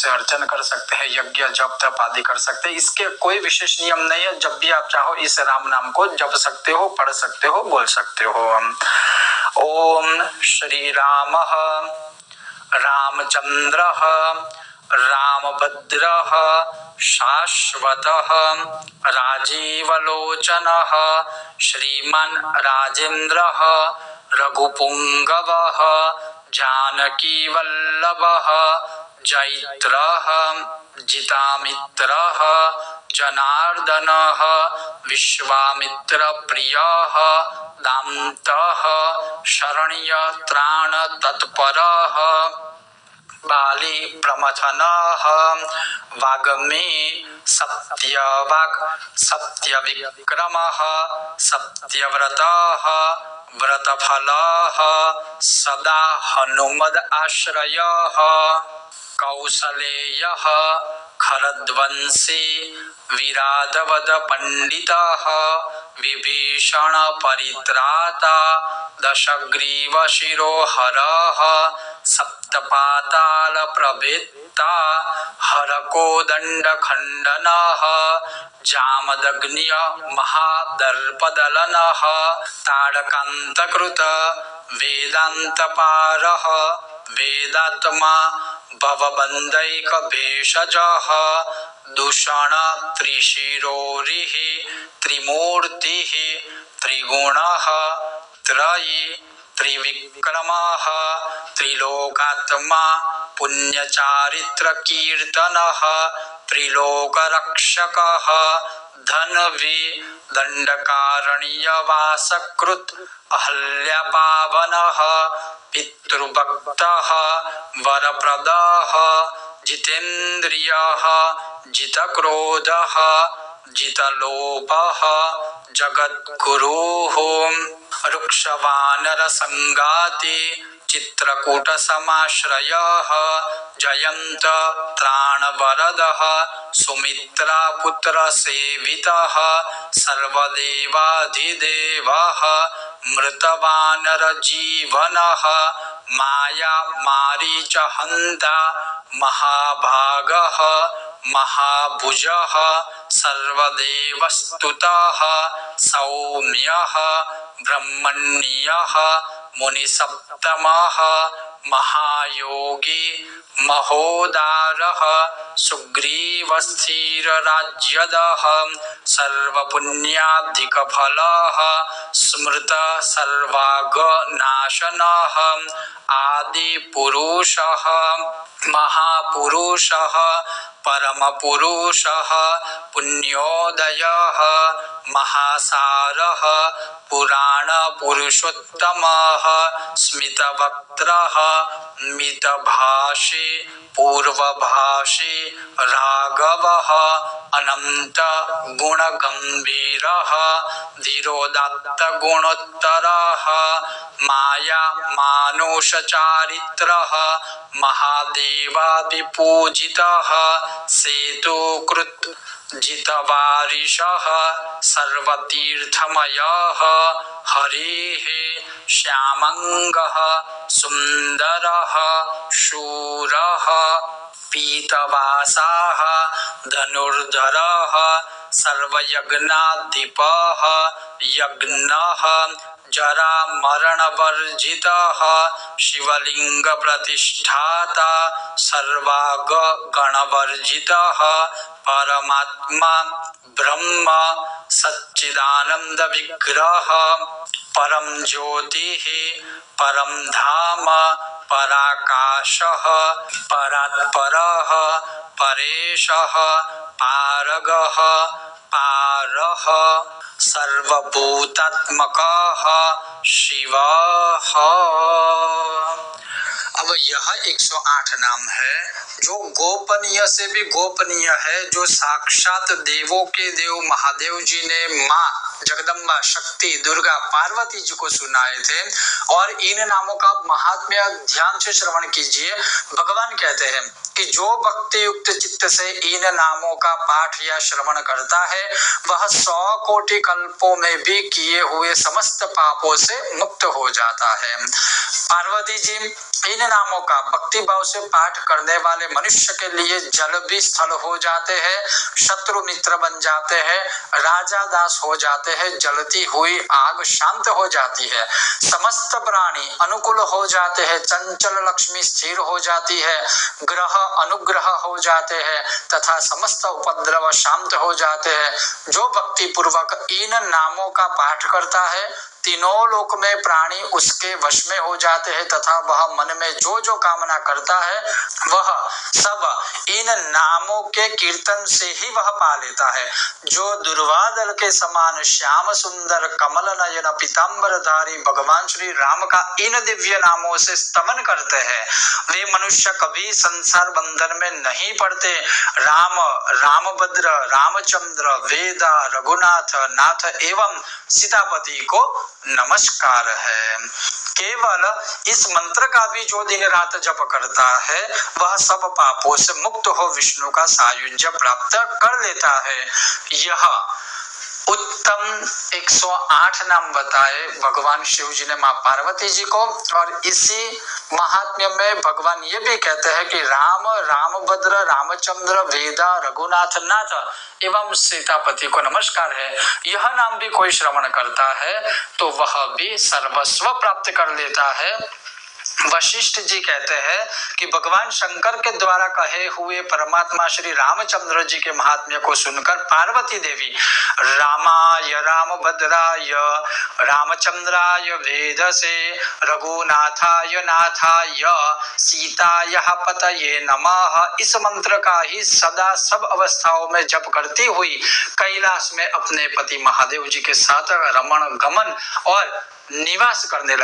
से अर्चन कर सकते हैं, यज्ञ जप तप आदि कर सकते हैं। इसके कोई विशेष नियम नहीं है, जब भी आप चाहो इस राम नाम को जप सकते हो, पढ़ सकते हो, बोल सकते हो। ओम श्री राम रामचंद्र रामभद्र शाश्वत राजीवलोचन श्रीमन् राजेन्द्र रघुपुंगव जानकी वल्लभ जैत्र जितामित्र जनार्दन विश्वामित्र प्रिय दान्त शरण्य त्राण तत्पर बाली प्रमथन वाग्मी सत्यवाक् सत्यविक्रम सत्यव्रत व्रतफल सदा हनुमद आश्रय कौसलेय खरद्वंशी विराधवद पंडितः विभीषण परित्राता दशग्रीव शिरोहरः सप्तपाताल प्रभेत्ता हरकोदंड खंडनः जामदग्न्य महादर्पदलनः तारकान्तकृत वेदान्तपारः वेदात्मा भवबन्धैकभेषजः दूषण त्रिशिरोरिः त्रिमूर्तिः त्रिगुणः त्रयी त्रिविक्रमः त्रिलोकात्मा पुण्यचारित्र कीर्तनः त्रिलोकरक्षकः धन्वी दंडकारण्यवासकृत् अहल्यापावनः पितृभक्तः वरप्रदः जितेन्द्रियः जितक्रोधः जितलोभः जगद्गुरुः रुक्षवानरसंगाति चित्रकूट समाश्रयः जयंत त्राणवरदः सुमित्रा पुत्र सेवितः सर्वदेवाधिदेवः मृतवानर जीवनः माया मारीच हन्ता महाभागः महाभुजः सर्वदेवस्तुतः सौम्यः ब्रह्मण्यः मुनिसप्तमः महायोगी महोदारः सुग्रीवस्थिरराज्यदः सर्वपुण्याधिकफलः स्मृत सर्वागनाशनः आदिपुरुषः महापुरुषः परमपुरुषः पुण्योदयः महासारः पुराणपुरुषोत्तमः स्मितवक्त्रः मितभाषी पूर्वभाषी राघवः अनंत गुणगंभीरः धीरोदात्त गुणोत्तरः माया मानुषचारित्रः महादेवादिपूजितः सेतुकृत् जितवारिशः सर्वतीर्थमयः हरिः श्यामंगः सुंदरः शूरः पीतवासाः धनुर्धरः सर्वयज्ञाधिपः यज्ञः जरामरणवर्जितः शिवलिंग प्रतिष्ठाता सर्वागणवर्जितः परमात्मा ब्रह्म सच्चिदानंद विग्रह परम ज्योतिः परम धाम पराकाशः परात्परः परेशः पारगः पारः सर्वभूतात्मकः शिवः। अब यह 108 नाम है जो गोपनीय से भी गोपनीय है, जो साक्षात देवों के देव महादेव जी ने माँ जगदम्बा शक्ति दुर्गा पार्वती जी को सुनाए थे। और इन नामों का महात्म्य ध्यान से श्रवण कीजिए। भगवान कहते हैं कि जो भक्ति युक्त चित्त से इन नामों का पाठ या श्रवण करता है वह 100 कोटि कल्पों में भी किए हुए समस्त पापों से मुक्त हो जाता है। पार्वती जी, इन नामों का भक्ति भाव से पाठ करने वाले मनुष्य के लिए जल भी स्थल हो जाते हैं, शत्रु मित्र बन जाते हैं, राजा दास हो जाते हैं, जलती हुई आग शांत हो जाती है, समस्त प्राणी अनुकूल हो जाते हैं, चंचल लक्ष्मी स्थिर हो जाती है, ग्रह अनुग्रह हो जाते हैं तथा समस्त उपद्रव शांत हो जाते हैं। जो भक्ति पूर्वक इन नामों का पाठ करता है तीनों लोक में प्राणी उसके वश में हो जाते हैं तथा वह मन में जो जो कामना करता है वह सब इन नामों के कीर्तन से ही वह पा लेता है। जो दुर्वादल के समान श्याम सुंदर कमल नयन पीतांबरधारी भगवान श्री राम का इन दिव्य नामों से स्तमन करते हैं वे मनुष्य कभी संसार बंधन में नहीं पड़ते। राम, रामभद्र, रामचंद्र, वेदा, रघुनाथ, नाथ एवं सीतापति को नमस्कार है। केवल इस मंत्र का भी जो दिन रात जप करता है वह सब पापों से मुक्त हो विष्णु का सायुज्य प्राप्त कर लेता है। यह उत्तम 108 नाम बताए भगवान शिव जी ने मां पार्वती जी को, और इसी महात्म्य में भगवान ये भी कहते हैं कि राम, रामभद्र, रामचंद्र, वेदा, रघुनाथ, नाथ एवं सीतापति को नमस्कार है। यह नाम भी कोई श्रवण करता है तो वह भी सर्वस्व प्राप्त कर लेता है। वशिष्ठ जी कहते हैं कि भगवान शंकर के द्वारा कहे हुए परमात्मा श्री रामचंद्र जी के महात्म्य को सुनकर पार्वती देवी रामाय रामभद्राय रामचंद्राय वेदसे रघुनाथाय नाथाय सीताय पतये नमः इस मंत्र का ही सदा सब अवस्थाओं में जप करती हुई कैलाश में अपने पति महादेव जी के साथ रमण गमन और निवास करने लगी।